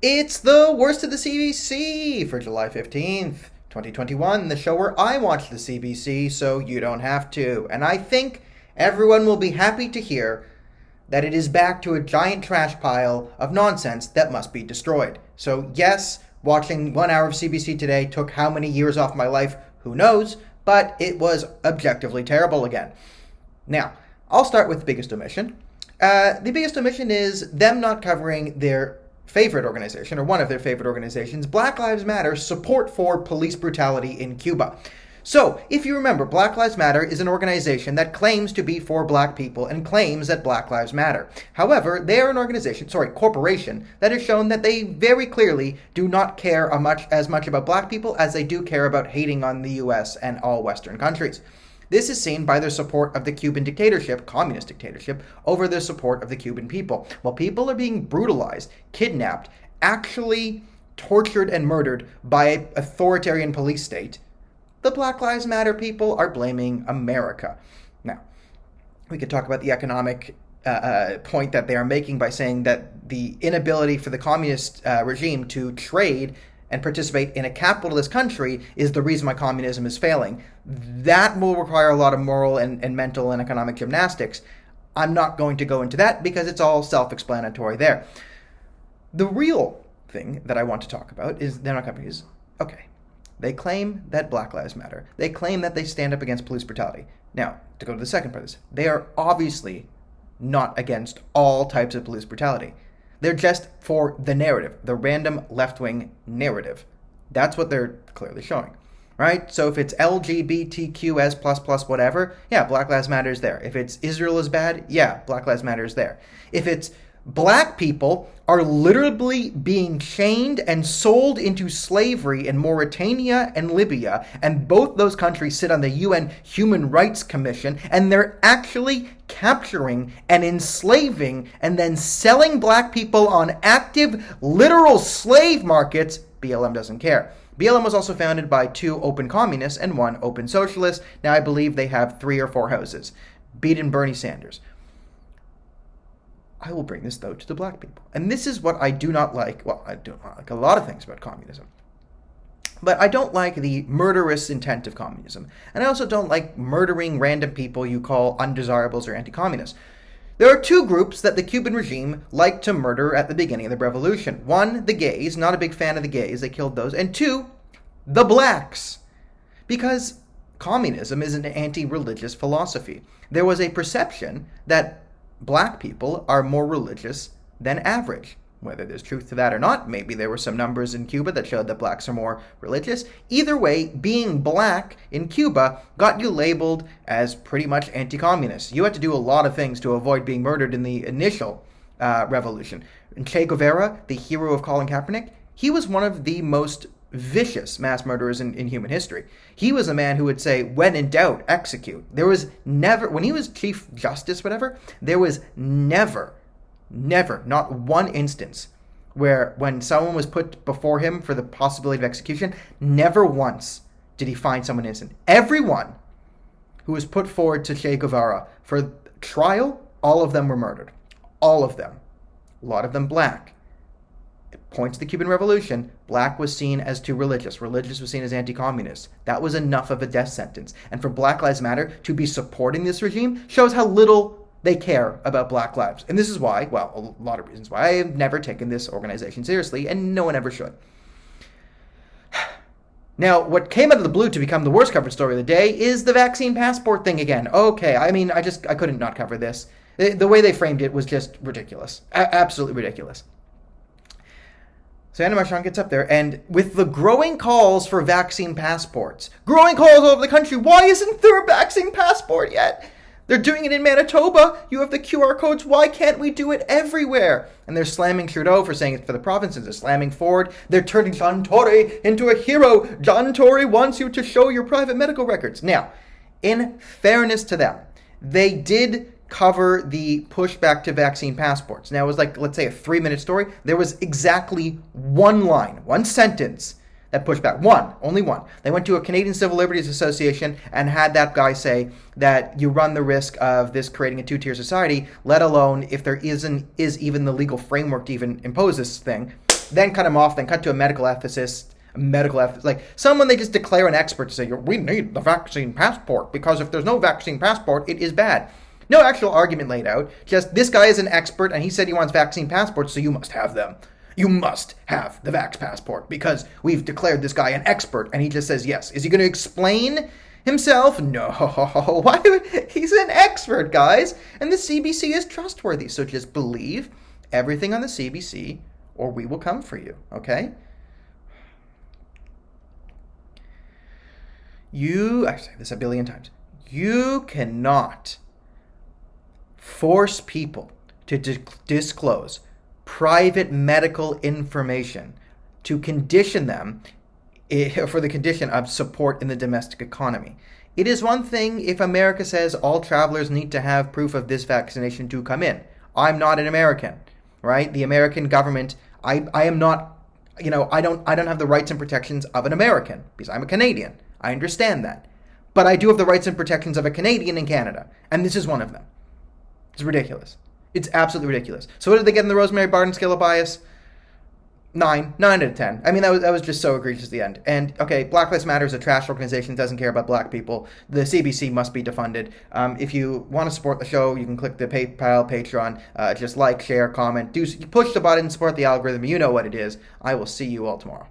It's the worst of the CBC for July 15th, 2021, the show where I watch the CBC so you don't have to. And I think everyone will be happy to hear that it is back to a giant trash pile of nonsense that must be destroyed. So yes, watching 1 hour of CBC today took how many years off my life? Who knows? But it was objectively terrible again. Now, I'll start with the biggest omission. The biggest omission is them not covering their favorite organization, or one of their favorite organizations, Black Lives Matter, support for police brutality in Cuba. So, if you remember, Black Lives Matter is an organization that claims to be for black people and claims that Black Lives Matter. However, they are an corporation, that has shown that they very clearly do not care as much about black people as they do care about hating on the US and all Western countries. This is seen by their support of the Cuban dictatorship, communist dictatorship, over their support of the Cuban people. While people are being brutalized, kidnapped, actually tortured and murdered by an authoritarian police state, the Black Lives Matter people are blaming America. Now, we could talk about the economic point that they are making by saying that the inability for the communist regime to trade and participate in a capitalist country is the reason why communism is failing. That will require a lot of moral and mental and economic gymnastics. I'm not going to go into that because it's all self-explanatory there. The real thing that I want to talk about is they're not companies. Okay, they claim that Black Lives Matter. They claim that they stand up against police brutality. Now, to go to the second part of this, they are obviously not against all types of police brutality. They're just for the narrative, the random left-wing narrative. That's what they're clearly showing, right? So if it's LGBTQS plus whatever, yeah, Black Lives Matter is there. If it's Israel is bad, yeah, Black Lives Matter is there. If it's black people are literally being chained and sold into slavery in Mauritania and Libya, and both those countries sit on the UN Human Rights Commission, and they're actually capturing and enslaving and then selling black people on active, literal slave markets, BLM doesn't care. BLM was also founded by 2 open communists and 1 open socialist. Now I believe they have 3 or 4 houses. Beaten Bernie Sanders. I will bring this, though, to the black people. And this is what I do not like. Well, I do not like a lot of things about communism. But I don't like the murderous intent of communism. And I also don't like murdering random people you call undesirables or anti-communists. There are 2 groups that the Cuban regime liked to murder at the beginning of the revolution. 1, the gays. Not a big fan of the gays. They killed those. And 2, the blacks. Because communism is an anti-religious philosophy. There was a perception that black people are more religious than average. Whether there's truth to that or not, maybe there were some numbers in Cuba that showed that blacks are more religious. Either way, being black in Cuba got you labeled as pretty much anti-communist. You had to do a lot of things to avoid being murdered in the initial revolution. And Che Guevara, the hero of Colin Kaepernick, he was one of the most vicious mass murderers in human history. He was a man who would say, when in doubt, execute. There was never, when he was Chief Justice, whatever, there was never, not one instance where when someone was put before him for the possibility of execution, never once did he find someone innocent. Everyone who was put forward to Che Guevara for trial, all of them were murdered. All of them. A lot of them black. It points to the Cuban Revolution. Black was seen as too religious. Religious was seen as anti-communist. That was enough of a death sentence. And for Black Lives Matter to be supporting this regime shows how little they care about black lives. And this is why, well, a lot of reasons why I have never taken this organization seriously, and no one ever should. Now, what came out of the blue to become the worst covered story of the day is the vaccine passport thing again. Okay, I mean, I couldn't not cover this. The way they framed it was just ridiculous. Absolutely ridiculous. So Anna Marchand gets up there, and with the growing calls for vaccine passports, growing calls all over the country, why isn't there a vaccine passport yet? They're doing it in Manitoba. You have the QR codes. Why can't we do it everywhere? And they're slamming Trudeau for saying it's for the provinces. They're slamming Ford. They're turning John Tory into a hero. John Tory wants you to show your private medical records. Now, in fairness to them, they did cover the pushback to vaccine passports. Now, it was like, let's say, a 3-minute story. There was exactly one line, one sentence that pushed back. One, only one. They went to a Canadian Civil Liberties Association and had that guy say that you run the risk of this creating a 2-tier society, let alone if there is even the legal framework to even impose this thing. then cut him off, then cut to a medical ethicist, like someone they just declare an expert to say, we need the vaccine passport, because if there's no vaccine passport, it is bad. No actual argument laid out, just this guy is an expert and he said he wants vaccine passports, so you must have them. You must have the Vacc passport because we've declared this guy an expert, and he just says yes. Is he going to explain himself? No. Why he's an expert, guys, and the CBC is trustworthy, so just believe everything on the CBC or we will come for you, okay? I say this a billion times, you cannot force people to disclose private medical information to condition them for the condition of support in the domestic economy. It is one thing if America says all travelers need to have proof of this vaccination to come in. I'm not an American, right? The American government, I am not, I don't have the rights and protections of an American because I'm a Canadian. I understand that. But I do have the rights and protections of a Canadian in Canada, and this is one of them. It's ridiculous. It's absolutely ridiculous. So what did they get in the Rosemary Barton scale of bias? 9 out of 10. I mean, that was just so egregious at the end. And, okay, Black Lives Matter is a trash organization, doesn't care about black people. The CBC must be defunded. If you want to support the show, you can click the PayPal, Patreon, just like, share, comment, push the button, support the algorithm. You know what it is. I will see you all tomorrow.